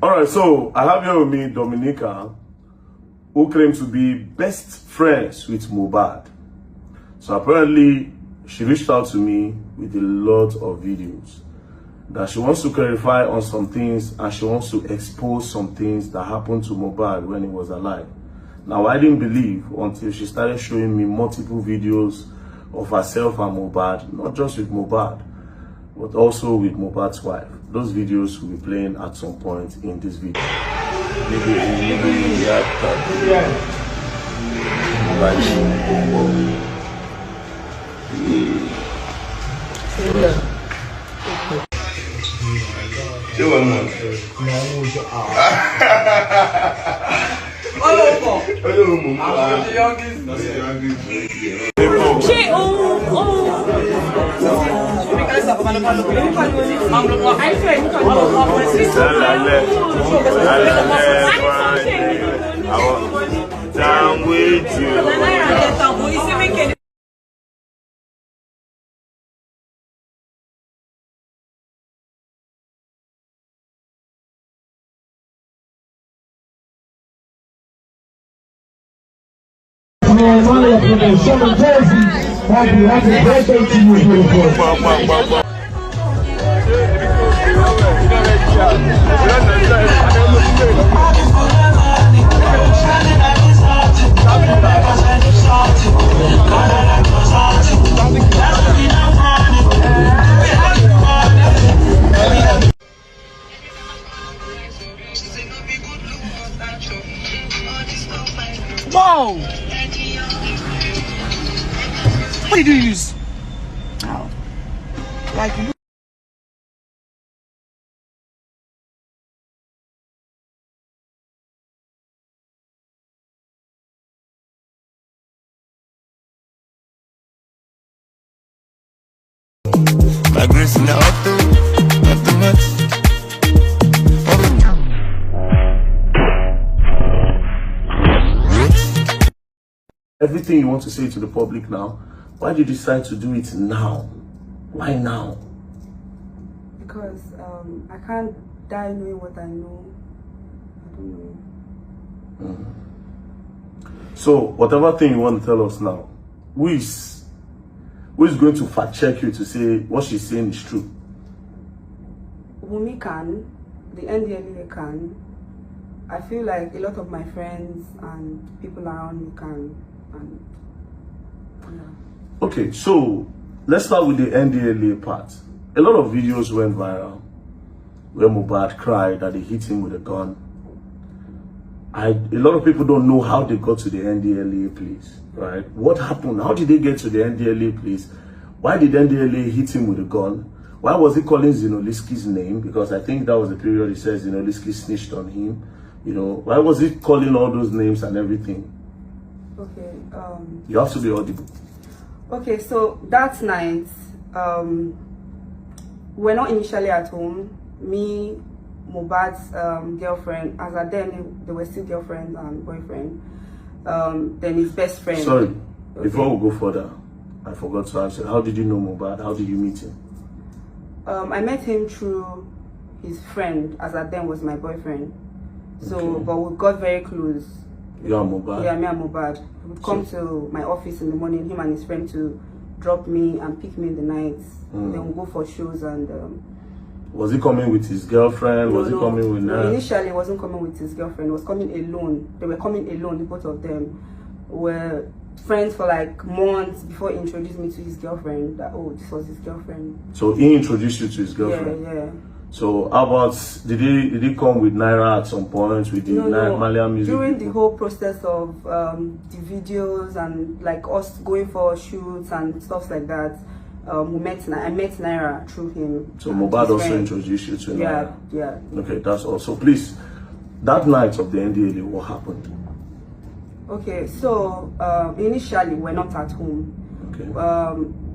All right, so I have here with me Dominica, who claims to be best friends with Mohbad. So apparently, she reached out to me with a lot of videos that she wants to clarify on some things, and she wants to expose some things that happened to Mohbad when he was alive. Now, I didn't believe until she started showing me multiple videos of herself and Mohbad, not just with Mohbad, but also with Mohbad's wife. Those videos will be playing at some point in this video. Down with you. Happy birthday to you, beautiful. Whoa! What did you use? Oh. Like you. My grace in the auto, automatic. Everything you want to say to the public now, why did you decide to do it now? Why now? Because I can't die knowing what I know. I don't know. So, whatever thing you want to tell us now, who is going to fact check you to say what she's saying is true? Wumi can, the NDLEA can. I feel like a lot of my friends and people around me can. And, yeah. Okay, so let's start with the NDLEA part. A lot of videos went viral where Mohbad cried that they hit him with a gun. A lot of people don't know how they got to the NDLEA place, right? What happened? How did they get to the NDLEA place? Why did NDLEA hit him with a gun? Why was he calling Zinoliski's name? Because I think that was the period he says Zinoliski snitched on him. You know, why was he calling all those names and everything? Okay. You have to be audible. Okay, so that night, we're not initially at home. Me, Mohbad's girlfriend, as at then they were still girlfriend and boyfriend. Then his best friend. Sorry, okay. Before we go further, I forgot to ask you, how did you know Mohbad? How did you meet him? I met him through his friend, as at then was my boyfriend. So, okay. But we got very close. You are Mohbad? Yeah, me and Mohbad. He would come to my office in the morning, him and his friend, to drop me and pick me in the night. Then we'll go for shows and... was he coming with his girlfriend? Was he coming with her? Initially, he wasn't coming with his girlfriend. He was coming alone. They were coming alone, the both of them. Were friends for like months before he introduced me to his girlfriend. That, oh, this was his girlfriend. So he introduced you to his girlfriend? Yeah, yeah. So how about, did he come with Naira at some point, with the Malian music? During the whole process of the videos and like us going for shoots and stuff like that, I met Naira through him. So Mohbad also introduced you to Naira? Yeah. Okay, that's all. So please, that night of the NDLEA, what happened? Okay, so initially we're not at home. Okay.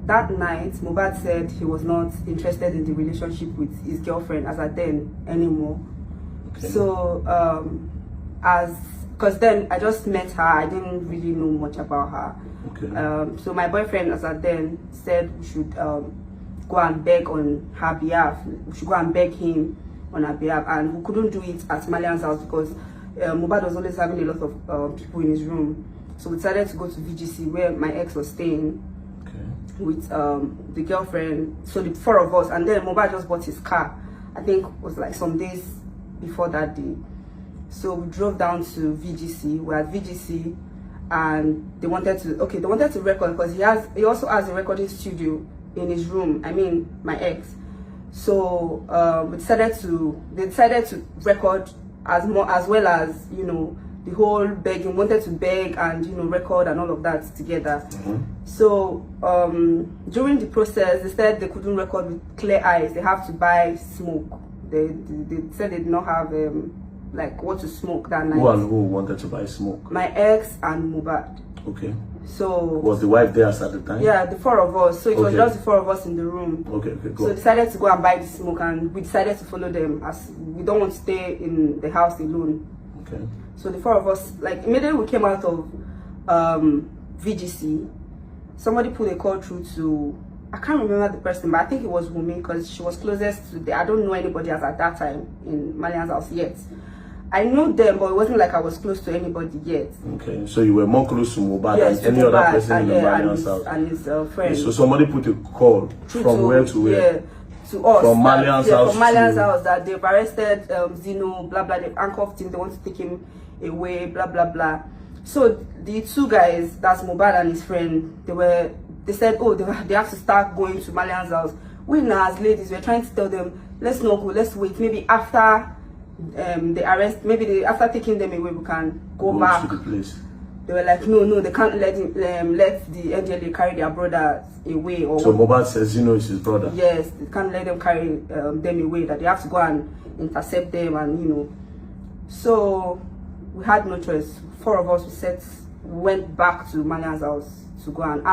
That night, Mohbad said he was not interested in the relationship with his girlfriend as at then anymore. Okay. So, because then I just met her, I didn't really know much about her. Okay. So my boyfriend as at then said we should go and beg on her behalf. We should go and beg him on her behalf, and we couldn't do it at Malian's house because Mohbad was always having a lot of people in his room. So we decided to go to VGC where my ex was staying with the girlfriend. So the 4 of us, and then Mohbad just bought his car. I think it was like some days before that day. So we drove down to VGC. We're at VGC, and they wanted to record because he also has a recording studio in his room. I mean, my ex. So they decided to record as well as, you know, the whole begging, wanted to beg and, you know, record and all of that together. So during the process, they said they couldn't record with clear eyes. They have to buy smoke. They said they did not have like what to smoke that night. Who and who wanted to buy smoke? My ex and Mohbad. Okay. So was the wife there at the time? Yeah, the 4 of us. So it was just the 4 of us in the room. Okay, go. So we decided to go and buy the smoke, and we decided to follow them as we don't want to stay in the house alone. Okay. So the 4 of us, like immediately we came out of VGC, somebody put a call through to, I can't remember the person, but I think it was Wumi because she was closest to I don't know anybody else at that time in Malian's house yet. I know them, but it wasn't like I was close to anybody yet. Okay, so you were more close to Mohbad than any other person in the Malian's house. And his friend. So somebody put a call from where to where? Yeah, to us. From Malian's house. From Malian's house that they've arrested Zino, blah blah. They've handcuffed him. They want to take him away, blah blah blah. So the 2 guys, that's Mohbad and his friend, they said, oh, they have to start going to Malian's house. We now as ladies, we're trying to tell them, let's not go, let's wait. Maybe after the arrest, after taking them away, we can go back to the place. They were like, no, they can't let the NDLA carry their brothers away. Or so Mohbad says, you know, it's his brother. Yes, they can't let them carry them away. That they have to go and intercept them, and you know. So we had no choice. 4 of us went back to Malian's house to go and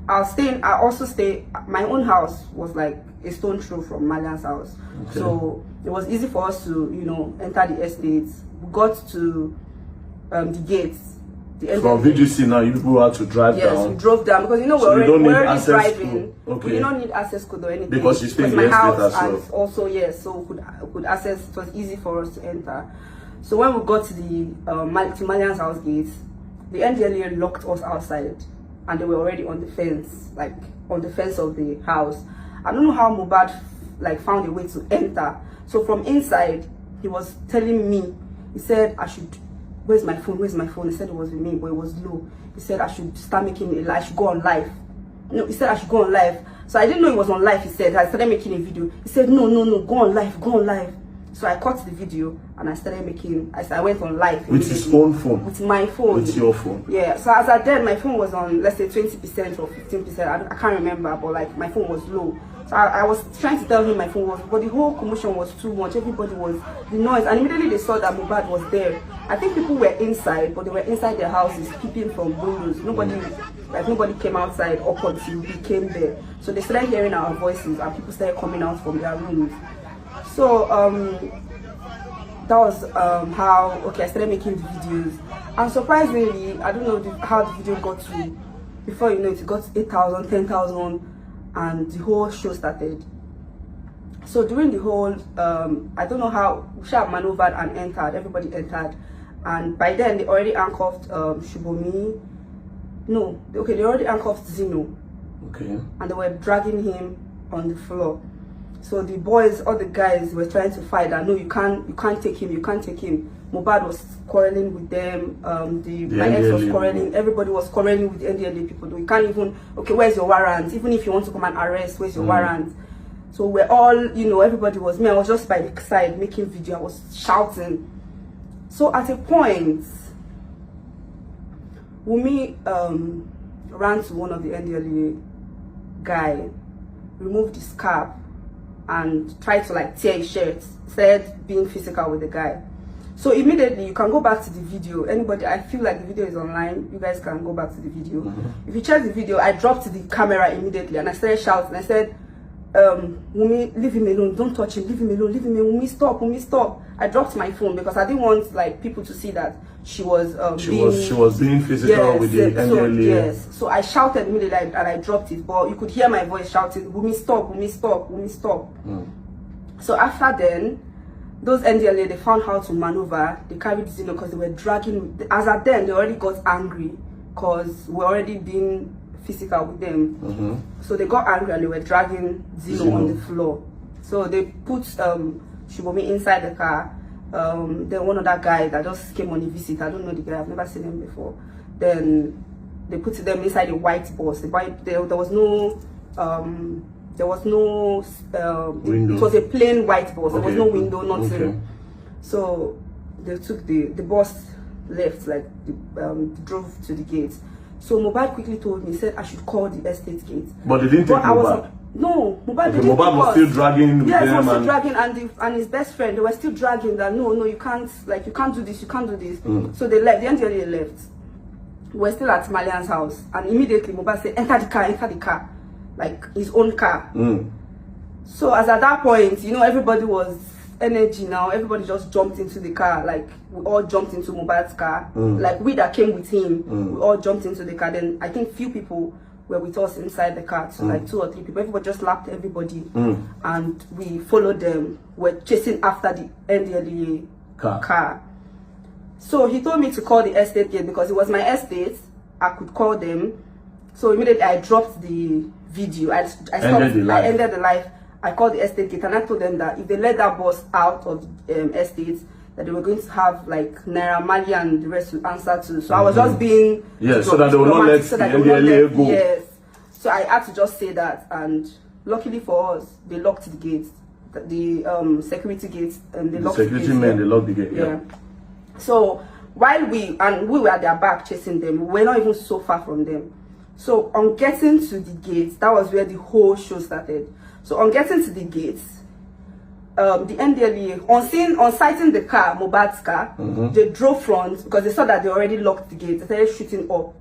I also stay. My own house was like a stone throw from Malian's house, so it was easy for us to, you know, enter the estates. We got to the gates. From VGC now, you people had to drive down. Yes, we drove down because, you know, so we're already driving. Okay. We don't need access code or anything. Because you stay in the estate as well. And also, yes, so we could access. It was easy for us to enter. So when we got to the Malian's house gates, the NDLA locked us outside, and they were already on the fence, like on the fence of the house. I don't know how Mohbad like found a way to enter. So from inside, he was telling me, he said I should, where's my phone? He said it was with me, but it was low. He said I should start making I should go on live. No, he said I should go on live. So I didn't know it was on live. He said I started making a video. He said no, go on live. So I cut the video and I started making. I went on live with his own phone. With my phone. With your phone. Yeah. So as I did, my phone was on, let's say 20% or 15%. I can't remember, but like my phone was low. So I was trying to tell him my phone was, but the whole commotion was too much. Everybody was, the noise, and immediately they saw that Mohbad was there. I think people were inside, but they were inside their houses, peeping from windows. Nobody came outside up until we came there. So they started hearing our voices, and people started coming out from their rooms. So that was how I started making the videos. And surprisingly, I don't know how the video got to, before you know it got 8,000, 10,000. And the whole show started. So during the whole, I don't know how, we maneuvered and entered, everybody entered. And by then, they already handcuffed Shubomi. No, they already handcuffed Zino. Okay. And they were dragging him on the floor. So the boys, all the guys were trying to fight that, no, you can't take him. Mohbad was quarreling with them, my ex was quarreling, everybody was quarreling with the NDLA people. You can't even, where's your warrant? Even if you want to come and arrest, where's your warrant? So we're all, you know, everybody was, I was just by the side making video, I was shouting. So at a point, Wumi ran to one of the NDLA guy, removed his cap, and tried to like tear his shirt, said being physical with the guy. So immediately, you can go back to the video. Anybody, I feel like the video is online. You guys can go back to the video. If you check the video, I dropped the camera immediately and I started shouting. I said, Wumi, leave him alone. Don't touch him. Leave him alone. Leave him alone. Wumi, stop. I dropped my phone because I didn't want like people to see that she was she was being physical with the NDLA. Yes. So I shouted immediately and I dropped it. But you could hear my voice shouting, Wumi, stop. Wumi, stop. Wumi, stop. So after then, those NDLA, they found how to maneuver. They carried Zeno because they were dragging. As at then, they already got angry because we're already being physical with them. So they got angry and they were dragging Zeno on the floor. So they put Shubomi inside the car. Then one other guy that just came on a visit. I don't know the guy. I've never seen him before. Then they put them inside a white bus. There was no window. It was a plain white bus. There was no window, nothing. So they took the bus left, like drove to the gate. So Mohbad quickly told me, said I should call the estate gate. But they didn't take Mohbad. No, Mohbad didn't. Mohbad was still dragging with them. Yes, was still dragging, and his best friend, they were still dragging that no, you can't, like, you can't do this, you can't do this. So they left. The NDLA left. We were still at Malian's house, and immediately Mohbad said, enter the car, like his own car. So as at that point, you know, everybody was energy now. Everybody just jumped into the car. Like, we all jumped into Mohbad's car. Like, we that came with him, we all jumped into the car. Then I think few people were with us inside the car, so like 2 or 3 people. Everybody just lapped everybody, and we followed them. We're chasing after the NDLA car. So he told me to call the estate gate because it was my estate. I could call them. So immediately I dropped the video. I ended the live. I called the estate gate and I told them that if they let that bus out of estate, that they were going to have like Naira Marley and the rest to answer to. So I was just being so that they will not let the NDLA go. Yes. So I had to just say that, and luckily for us, they locked the gates, the security gates, and they locked the gates. They locked the gate. Yeah. So while we were at their back chasing them, we were not even so far from them. So on getting to the gates, that was where the whole show started. So on getting to the gates, the NDLA, on sighting the car, Mohbad's car, they drove front because they saw that they already locked the gate. They started shooting up.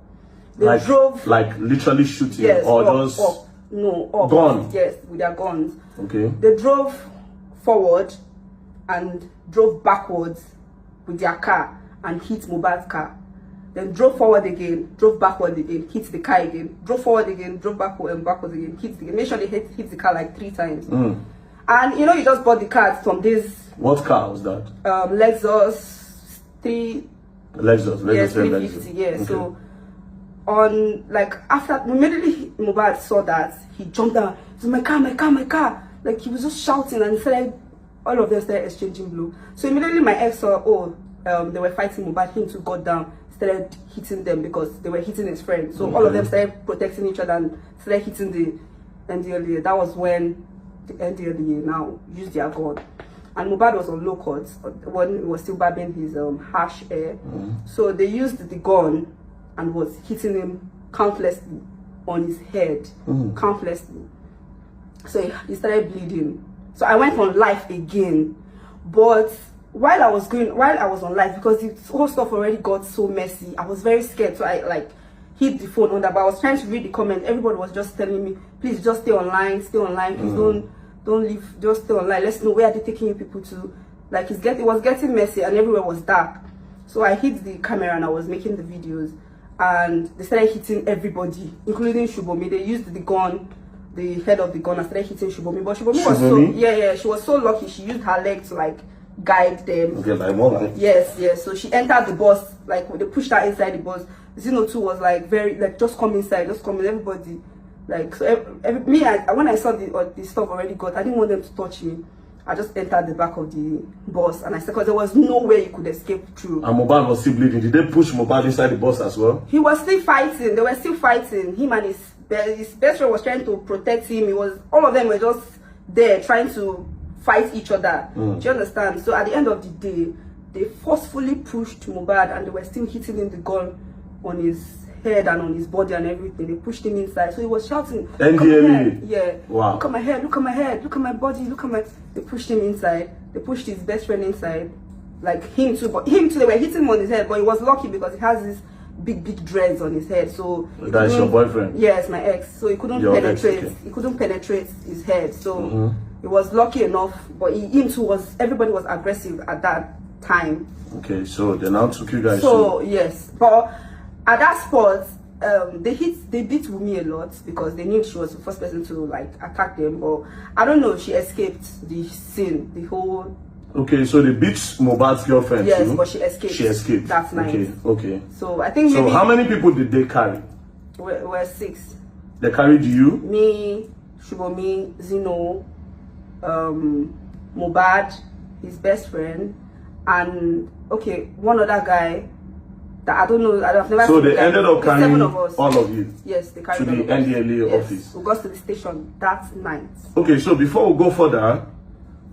They drove like literally shooting, yes, or up, just up. No, up. Gun. Yes, with their guns. Okay. They drove forward and drove backwards with their car and hit Mohbad's car. Then drove forward again, drove backward again, hit the car again, drove forward again, drove backward and backwards again, hit the again. Make sure they hit the car like 3 times. And you know, you just bought the car from this. What car was that? Lexus 3. Lexus. Yes, 350. Yeah. Okay. So on like after immediately Mohbad saw that, he jumped down. He said, my car. Like he was just shouting, and started, all of them started exchanging blows. So immediately my ex saw, they were fighting Mohbad. Him too got down, started hitting them because they were hitting his friend. So all of them started protecting each other and started hitting the NDLA. That was when the NDLA now used their gun. And Mohbad was on low cuts when he was still barbing his harsh hair. So they used the gun and was hitting him countlessly on his head, countlessly. So he started bleeding. So I went on live again, but while I was on live, because the whole stuff already got so messy, I was very scared. So I like hit the phone on that, but I was trying to read the comment. Everybody was just telling me, please just stay online, please don't leave, just stay online. Let's know where are they taking you people to. Like it was getting messy and everywhere was dark. So I hit the camera and I was making the videos, and they started hitting everybody, including Shubomi. They used the gun, the head of the gun, and started hitting Shubomi. But Shubomi was so she was so lucky. She used her leg to like guide them. Okay, like more like. Yes. So she entered the bus, like they pushed her inside the bus. Zeno too was like very like just come inside, just come in, everybody. Like so when I saw the stuff already got, I didn't want them to touch me. I just entered the back of the bus, and I said, because there was no way you could escape through. And Mohbad was still bleeding. Did they push Mohbad inside the bus as well? He was still fighting. They were still fighting. Him and his best friend was trying to protect him. All of them were just there trying to fight each other. Do you understand? So at the end of the day, they forcefully pushed Mohbad, and they were still hitting him the gun on his head and on his body and everything. They pushed him inside, so he was shouting, NDLA. Yeah. Wow. Look at my head, look at my head, look at my body, look at my. They pushed him inside. They pushed his best friend inside, like him too. But him too, they were hitting him on his head. But he was lucky because he has this big dreads on his head. So that's your boyfriend? Yes, my ex. So he couldn't penetrate. Okay. He couldn't penetrate his head. So he was lucky enough. But him too everybody was aggressive at that time. Okay, so they now took you guys. So yes, but at that spot, they beat Wumi a lot because they knew she was the first person to like attack them. But I don't know, she escaped the scene, the whole Okay, so they beat Mohbad's girlfriend Yes, too? but she escaped. She escaped. That night. Okay, okay. So I think So maybe how many people did they carry? we're 6. They carried you? Me, Shubomi, Zino, Mohbad, his best friend, and okay, one other guy that I don't know. I've never So seen. they the guy. ended up There's 7 carrying of us. all of you Yes, they to carried the all of us. NDLA Yes, office. we got to the station that night. Okay, so before we go further,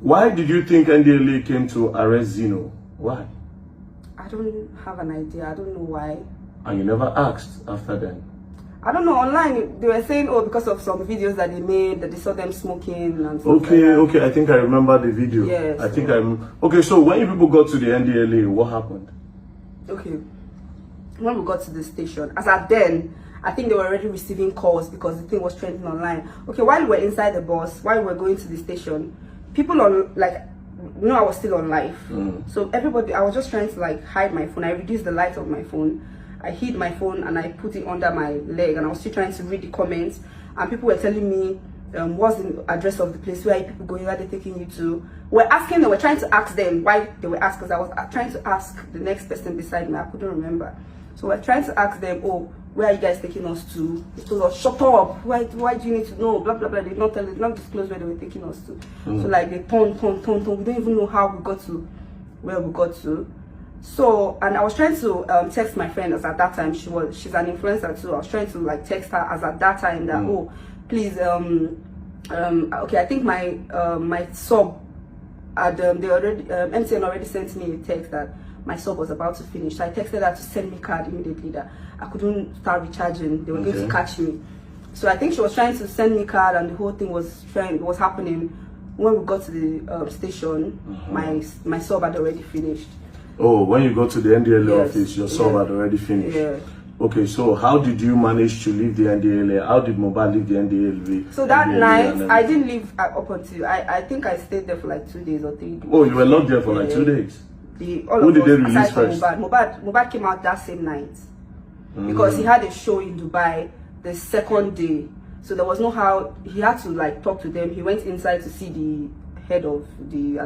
why did you think NDLA came to arrest Zeno? Why? I don't have an idea. I don't know why. And you never asked after then? I don't know. Online, they were saying, oh, because of some videos that they made, that they saw them smoking and stuff Okay, like that. okay, I think I remember the video. Yes. I think okay, so when you people got to the NDLA, what happened? Okay. When we got to the station, as at then, I think they were already receiving calls because the thing was trending online. Okay, while we were inside the bus, while we were going to the station, people on, like, you know, I was still on live. So everybody, I was just trying to like hide my phone. I reduced the light of my phone. I hid my phone and I put it under my leg, and I was still trying to read the comments, and people were telling me what's the address of the place, where are people going, where are they taking you to. We're trying to ask them why they were asked, because I was trying to ask the next person beside me. I couldn't remember. So we're trying to ask them, oh, where are you guys taking us to? They told us, shut up, why do you need to know, blah blah blah. They did not tell us, not disclose where they were taking us to. So like they turn. We don't even know how we got to where we got to. So, and I was trying to text my friend, as at that time she's an influencer too. I was trying to like text her as at that time that oh, please okay, I think my my sub at they already MTN already sent me a text that my sub was about to finish. So I texted her to send me card immediately that I couldn't start recharging. They were going to catch me. So I think she was trying to send me card, and the whole thing was happening. When we got to the station, my sub had already finished. Oh, when you go to the NDLA Yes. office, your sub had already finished. Yeah. Okay, so how did you manage to leave the NDLA? How did Mohbad leave the NDLA? So that NDLA night, I didn't leave up until I think I stayed there for like 2 days or 3 days. Oh, you were locked there for like 2 days? All Who of did us, they release aside from first? Mohbad came out that same night because he had a show in Dubai the second day. So there was no how he had to like talk to them. He went inside to see the head of the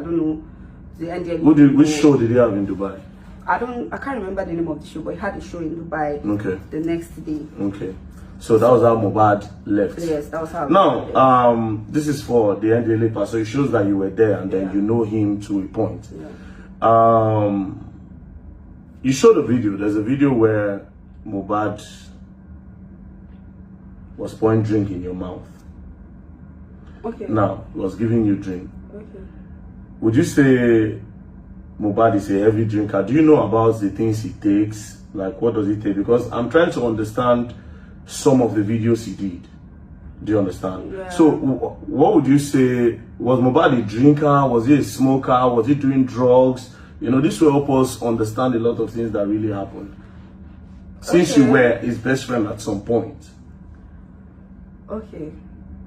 the NDLA. Which show did he have in Dubai? I can't remember the name of the show, but he had a show in Dubai. Okay. The next day. Okay. So that was how Mohbad left. Yes, that was how. Now, this is for the NDLA part, so it shows that you were there and then you know him to a point. Yeah. You showed a video. There's a video where Mohbad was pouring drink in your mouth. Okay. Now, he was giving you drink. Okay. Would you say Mohbad is a heavy drinker? Do you know about the things he takes? Like, what does he take? Because I'm trying to understand some of the videos he did. Do you understand? Yeah. So, what would you say? Was Mohbad a drinker? Was he a smoker? Was he doing drugs? You know, this will help us understand a lot of things that really happened. Since you were his best friend at some point. Okay.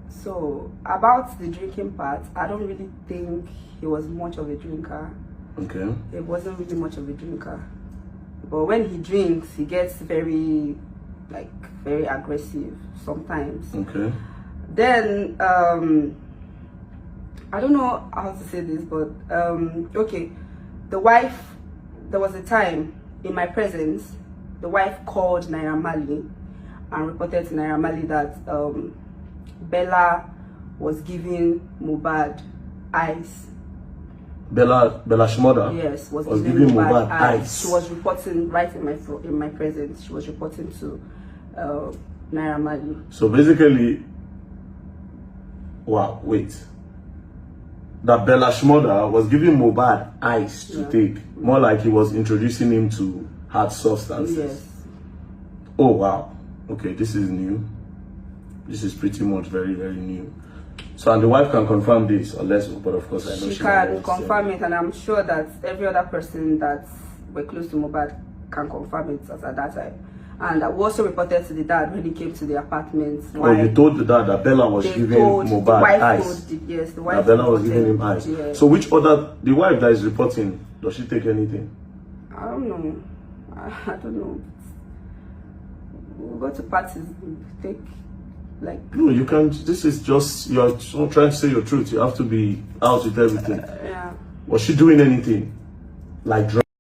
So, about the drinking part, I don't really think he was much of a drinker. Okay. He wasn't really much of a drinker. But when he drinks, he gets very aggressive sometimes. Okay. Then, I don't know how to say this, but, okay. The wife, there was a time in my presence, the wife called Naira Marley and reported to Naira Marley that Bella was giving Mohbad ice. Bella's mother? Yes, was giving Mohbad ice. She was reporting right in my presence. She was reporting to Naira Marley. So basically, wow, wait. That Bella's mother was giving Mohbad ice to take. More like he was introducing him to hard substances. Yes. Oh, wow. Okay, this is new. This is pretty much very, very new. So, and the wife can confirm this, unless, but of course, I know she can confirm it, and I'm sure that every other person that were close to Mohbad can confirm it at that time. And I also reported to the dad when he came to the apartment. Oh, you told the dad that Bella was giving Mohbad ice? Yes, the wife. That Bella was giving him ice. Yes. So, which other, the wife that is reporting, does she take anything? I don't know. I don't know. We'll go to parties, take like. No, you can't. This is just, you're trying to say your truth. You have to be out with everything. Yeah. Was she doing anything? Like drugs?